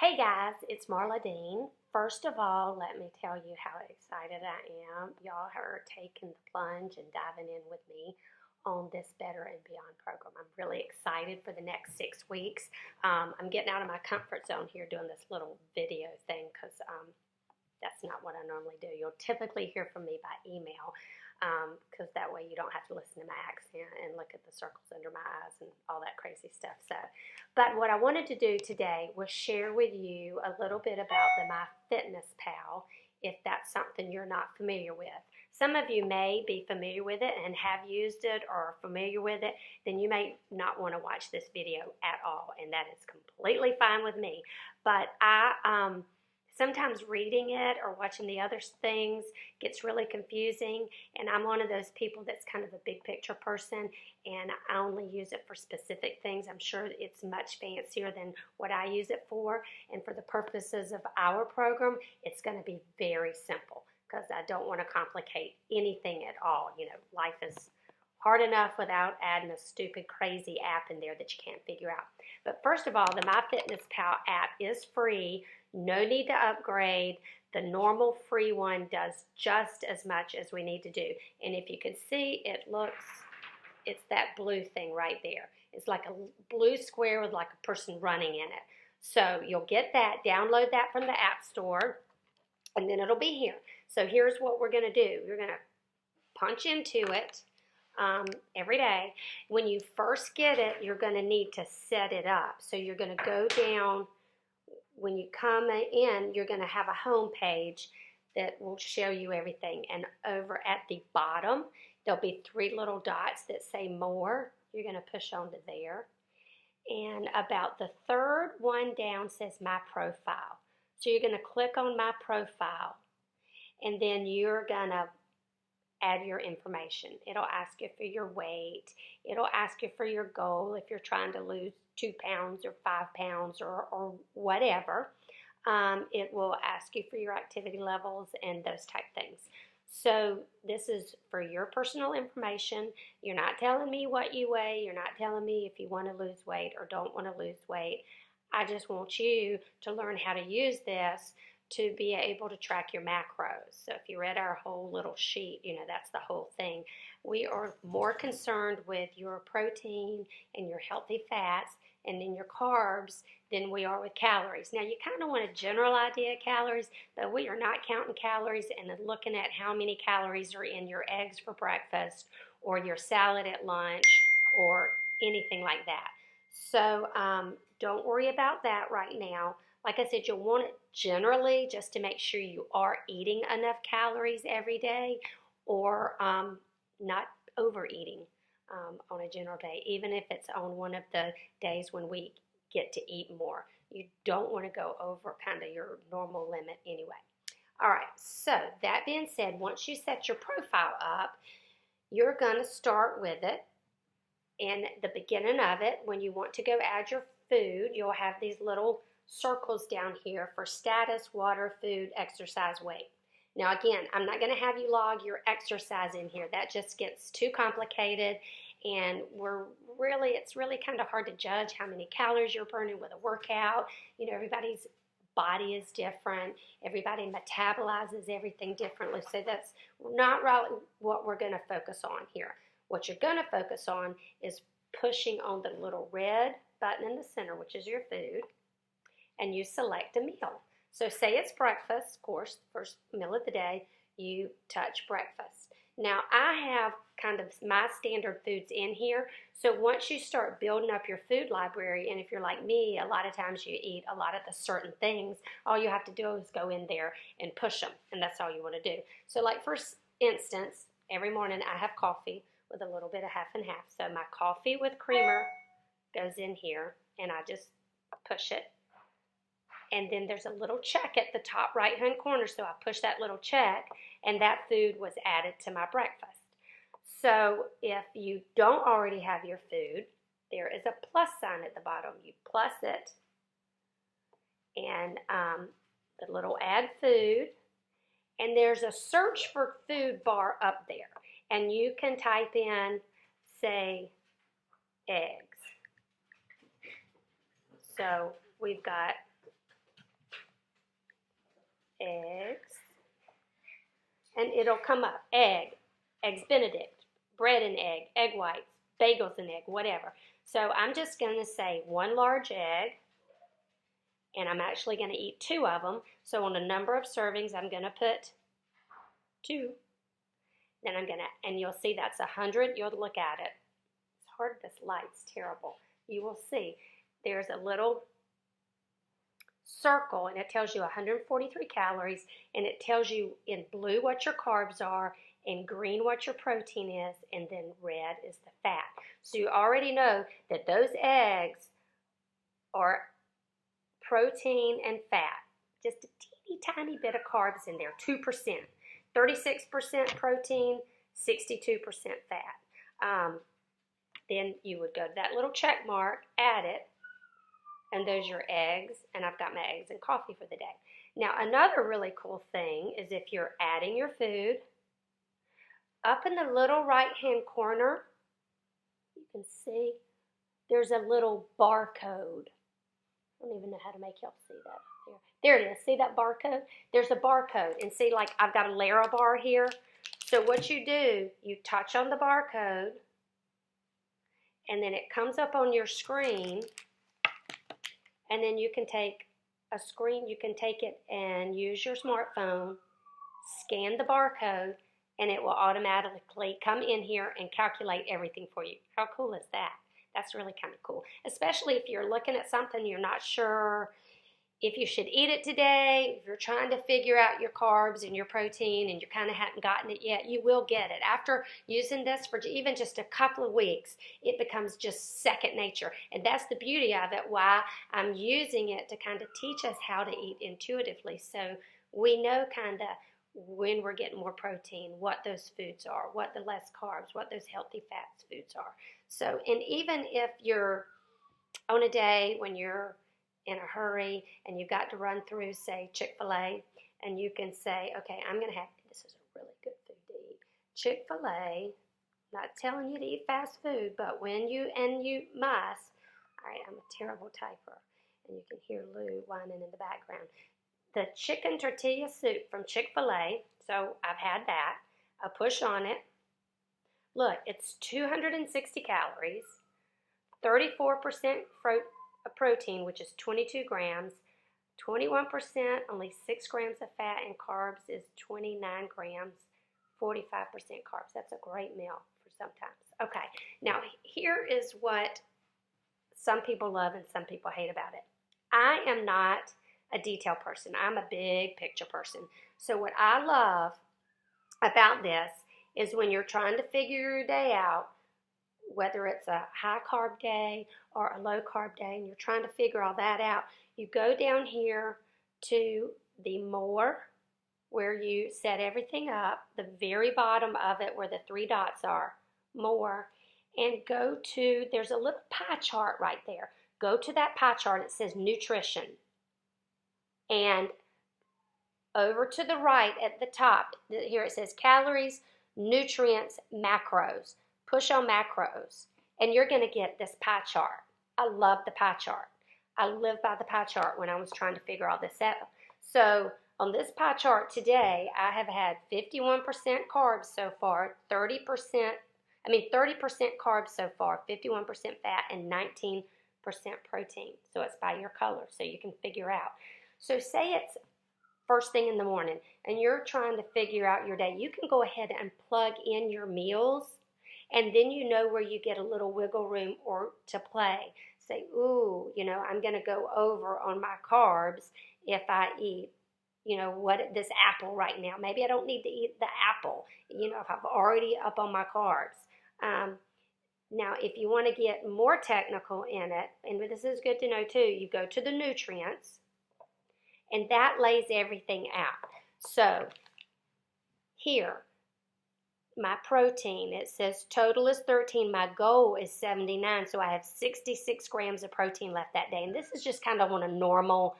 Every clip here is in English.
Hey guys, it's Marla-Deen. First of all, let me tell you how excited I am. Y'all are taking the plunge and diving in with me on this Better and Beyond program. I'm really excited for the next 6 weeks. I'm getting out of my comfort zone here doing this little video thing because that's not what I normally do. You'll typically hear from me by email because that way you don't have to listen to my accent and look at the circles under my eyes and all that crazy stuff. But what I wanted to do today was share with you a little bit about the MyFitnessPal if that's something you're not familiar with. Some of you may be familiar with it and have used it or are familiar with it, then you may not want to watch this video at all, and that is completely fine with me. But sometimes reading it or watching the other things gets really confusing, and I'm one of those people that's kind of a big picture person, and I only use it for specific things. I'm sure it's much fancier than what I use it for, and for the purposes of our program, it's going to be very simple because I don't want to complicate anything at all. You know, life is hard enough without adding a stupid, crazy app in there that you can't figure out. But first of all, the MyFitnessPal app is free. No need to upgrade. The normal free one does just as much as we need to do. And if you can see, it's that blue thing right there. It's like a blue square with like a person running in it. So you'll get that, download that from the App Store, and then it'll be here. So here's what we're going to do. You're going to punch into it every day. When you first get it, you're going to need to set it up. So you're going to go down. When you come in, you're going to have a home page that will show you everything. And over at the bottom, there'll be 3 little dots that say more. You're going to push onto there. And about the 3rd one down says My Profile. So you're going to click on My Profile. And then you're going to add your information. It'll ask you for your weight. It'll ask you for your goal if you're trying to lose 2 pounds or 5 pounds or whatever. It will ask you for your activity levels and those type things. So this is for your personal information. You're not telling me what you weigh. You're not telling me if you want to lose weight or don't want to lose weight. I just want you to learn how to use this to be able to track your macros. So if you read our whole little sheet, you know, that's the whole thing. We are more concerned with your protein and your healthy fats and then your carbs than we are with calories. Now, you kind of want a general idea of calories, but we are not counting calories and looking at how many calories are in your eggs for breakfast or your salad at lunch or anything like that. So don't worry about that right now. Like I said, you'll want it generally just to make sure you are eating enough calories every day or not overeating on a general day, even if it's on one of the days when we get to eat more. You don't want to go over kind of your normal limit anyway. All right, so that being said, once you set your profile up, you're going to start with it. And the beginning of it, when you want to go add your food, you'll have these little circles down here for status, water, food, exercise, weight. Now again, I'm not going to have you log your exercise in here. That just gets too complicated, and it's really kind of hard to judge how many calories you're burning with a workout. You know, everybody's body is different. Everybody metabolizes everything differently. So that's not really what we're going to focus on here. What you're going to focus on is pushing on the little red button in the center, which is your food, and you select a meal. So say it's breakfast, of course, first meal of the day, you touch breakfast. Now I have kind of my standard foods in here, so once you start building up your food library, and if you're like me, a lot of times you eat a lot of the certain things, all you have to do is go in there and push them, and that's all you want to do. So like for instance, every morning I have coffee with a little bit of half and half. So my coffee with creamer goes in here, and I just push it. And then there's a little check at the top right-hand corner, so I push that little check, and that food was added to my breakfast. So if you don't already have your food, there is a plus sign at the bottom. You plus it, and the little add food, and there's a search for food bar up there, and you can type in, say, eggs. So we've got eggs, and it'll come up, eggs Benedict, bread and egg whites, bagels and egg, whatever. So I'm just going to say 1 large egg, and I'm actually going to eat 2 of them. So on a number of servings, I'm going to put 2. Then I'm going to, and you'll see that's 100. You'll look at it. It's hard, this light's terrible. You will see there's a little circle, and it tells you 143 calories, and it tells you in blue what your carbs are, in green what your protein is, and then red is the fat. So you already know that those eggs are protein and fat. Just a teeny tiny bit of carbs in there, 2%. 36% protein, 62% fat. Then you would go to that little check mark, add it, and those are your eggs, and I've got my eggs and coffee for the day. Now, another really cool thing is if you're adding your food, up in the little right-hand corner, you can see there's a little barcode. I don't even know how to make y'all see that up there. There it is. See that barcode? There's a barcode. And see, like, I've got a Larabar here. So what you do, you touch on the barcode, and then it comes up on your screen, and then you can take a screen, you can take it and use your smartphone, scan the barcode, and it will automatically come in here and calculate everything for you. How cool is that? That's really kind of cool, especially if you're looking at something you're not sure if you should eat it today. If you're trying to figure out your carbs and your protein and you kind of haven't gotten it yet, you will get it. After using this for even just a couple of weeks, it becomes just second nature. And that's the beauty of it, why I'm using it to kind of teach us how to eat intuitively. So we know kind of when we're getting more protein, what those foods are, what the less carbs, what those healthy fats foods are. So, and even if you're on a day when you're in a hurry and you've got to run through, say, Chick-fil-A, and you can say, okay, I'm going to have, this is a really good food to eat. Chick-fil-A, not telling you to eat fast food, but when you must. All right, I'm a terrible typer, and you can hear Lou whining in the background. The chicken tortilla soup from Chick-fil-A, so I've had that. I push on it. Look, it's 260 calories, 34% protein, which is 22 grams, 21%, only 6 grams of fat, and carbs is 29 grams, 45% carbs. That's a great meal for sometimes. Okay, now here is what some people love and some people hate about it. I am not a detail person. I'm a big picture person. So what I love about this is when you're trying to figure your day out, whether it's a high carb day or a low carb day, and you're trying to figure all that out, you go down here to the more, where you set everything up, the very bottom of it where the 3 dots are, more, and go to, there's a little pie chart right there. Go to that pie chart, it says nutrition. And over to the right at the top, here it says calories, nutrients, macros. Push on macros, and you're going to get this pie chart. I love the pie chart. I lived by the pie chart when I was trying to figure all this out. So on this pie chart today, I have had 51% carbs so far, 30% carbs so far, 51% fat, and 19% protein. So it's by your color, so you can figure out. So say it's first thing in the morning, and you're trying to figure out your day. You can go ahead and plug in your meals, and then you know where you get a little wiggle room or to play. Say, ooh, I'm going to go over on my carbs if I eat, this apple right now. Maybe I don't need to eat the apple, if I've already up on my carbs. Now, if you want to get more technical in it, and this is good to know too, you go to the nutrients, and that lays everything out. So here, my protein, it says total is 13. My goal is 79, so I have 66 grams of protein left that day. And this is just kind of on a normal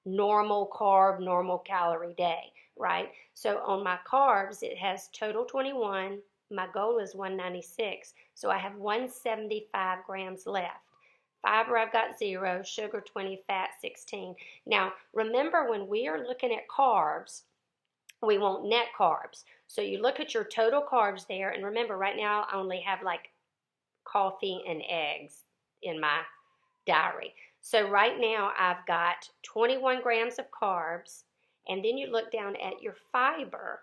carb, normal calorie day, right? So on my carbs, it has total 21. My goal is 196, so I have 175 grams left. Fiber, I've got 0, sugar 20, fat 16. Now, remember when we are looking at carbs, we want net carbs. So you look at your total carbs there, and remember right now I only have like coffee and eggs in my diary. So right now I've got 21 grams of carbs, and then you look down at your fiber.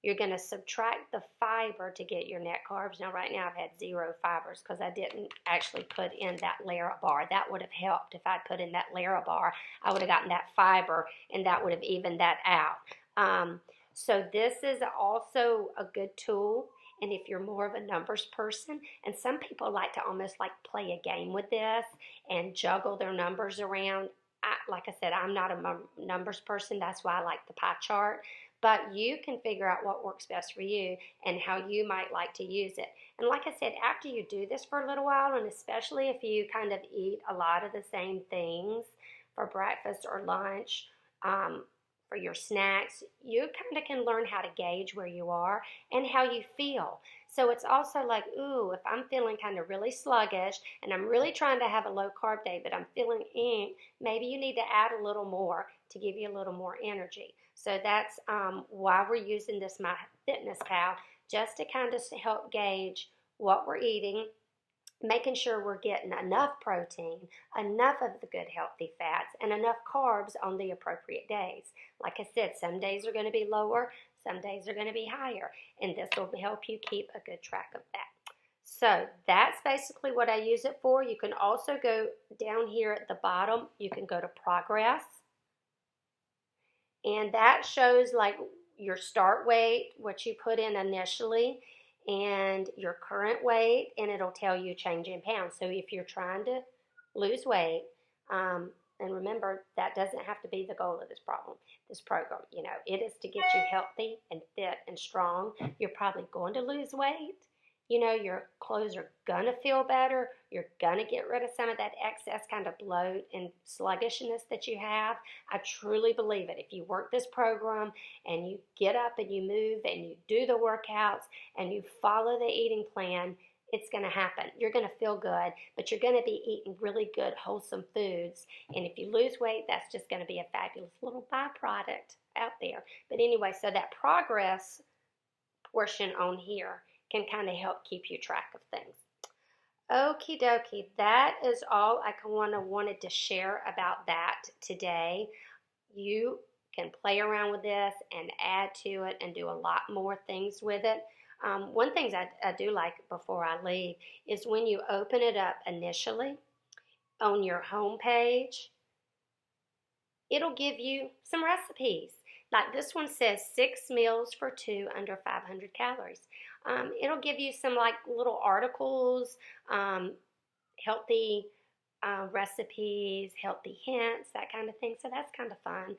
You're going to subtract the fiber to get your net carbs. Now right now I've had 0 fibers because I didn't actually put in that Larabar. That would have helped if I'd put in that Larabar. I would have gotten that fiber, and that would have evened that out. So this is also a good tool. And if you're more of a numbers person, and some people like to almost like play a game with this and juggle their numbers around. Like I said, I'm not a numbers person. That's why I like the pie chart. But you can figure out what works best for you and how you might like to use it. And like I said, after you do this for a little while, and especially if you kind of eat a lot of the same things for breakfast or lunch, for your snacks, you kind of can learn how to gauge where you are and how you feel. So it's also like, ooh, if I'm feeling kind of really sluggish and I'm really trying to have a low carb day, but I'm feeling maybe you need to add a little more to give you a little more energy. So that's why we're using this MyFitnessPal, just to kind of help gauge what we're eating, making sure we're getting enough protein, enough of the good healthy fats, and enough carbs on the appropriate days. Like I said, some days are going to be lower, some days are going to be higher, and this will help you keep a good track of that. So that's basically what I use it for. You can also go down here at the bottom, you can go to progress, and that shows like your start weight, what you put in initially, and your current weight, and it'll tell you change in pounds. So if you're trying to lose weight, and remember, that doesn't have to be the goal of this program. You know, it is to get you healthy and fit and strong. You're probably going to lose weight. You know, your clothes are going to feel better. You're going to get rid of some of that excess kind of bloat and sluggishness that you have. I truly believe it. If you work this program and you get up and you move and you do the workouts and you follow the eating plan, it's going to happen. You're going to feel good, but you're going to be eating really good, wholesome foods. And if you lose weight, that's just going to be a fabulous little byproduct out there. But anyway, so that progress portion on here can kind of help keep you track of things. Okie dokie, that is all I wanted to share about that today. You can play around with this and add to it and do a lot more things with it. One thing I do like before I leave is when you open it up initially on your home page, it'll give you some recipes. Like this one says 6 meals for 2 under 500 calories. It'll give you some like little articles, healthy recipes, healthy hints, that kind of thing. So that's kind of fun.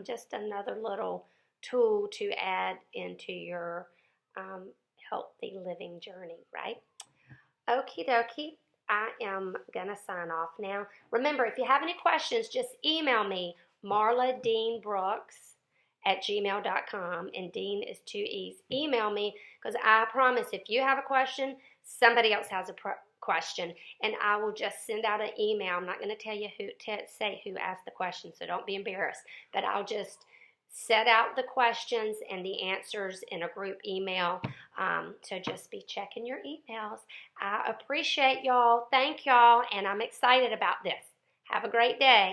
Just another little tool to add into your healthy living journey, right? Okie dokie. I am going to sign off now. Remember, if you have any questions, just email me, Marla-Deen Brooks at gmail.com, and Dean is 2 E's. Email me, because I promise if you have a question, somebody else has a question, and I will just send out an email. I'm not going to tell you say who asked the question, so don't be embarrassed, but I'll just set out the questions and the answers in a group email. So just be checking your emails. I appreciate y'all. Thank y'all, and I'm excited about this. Have a great day.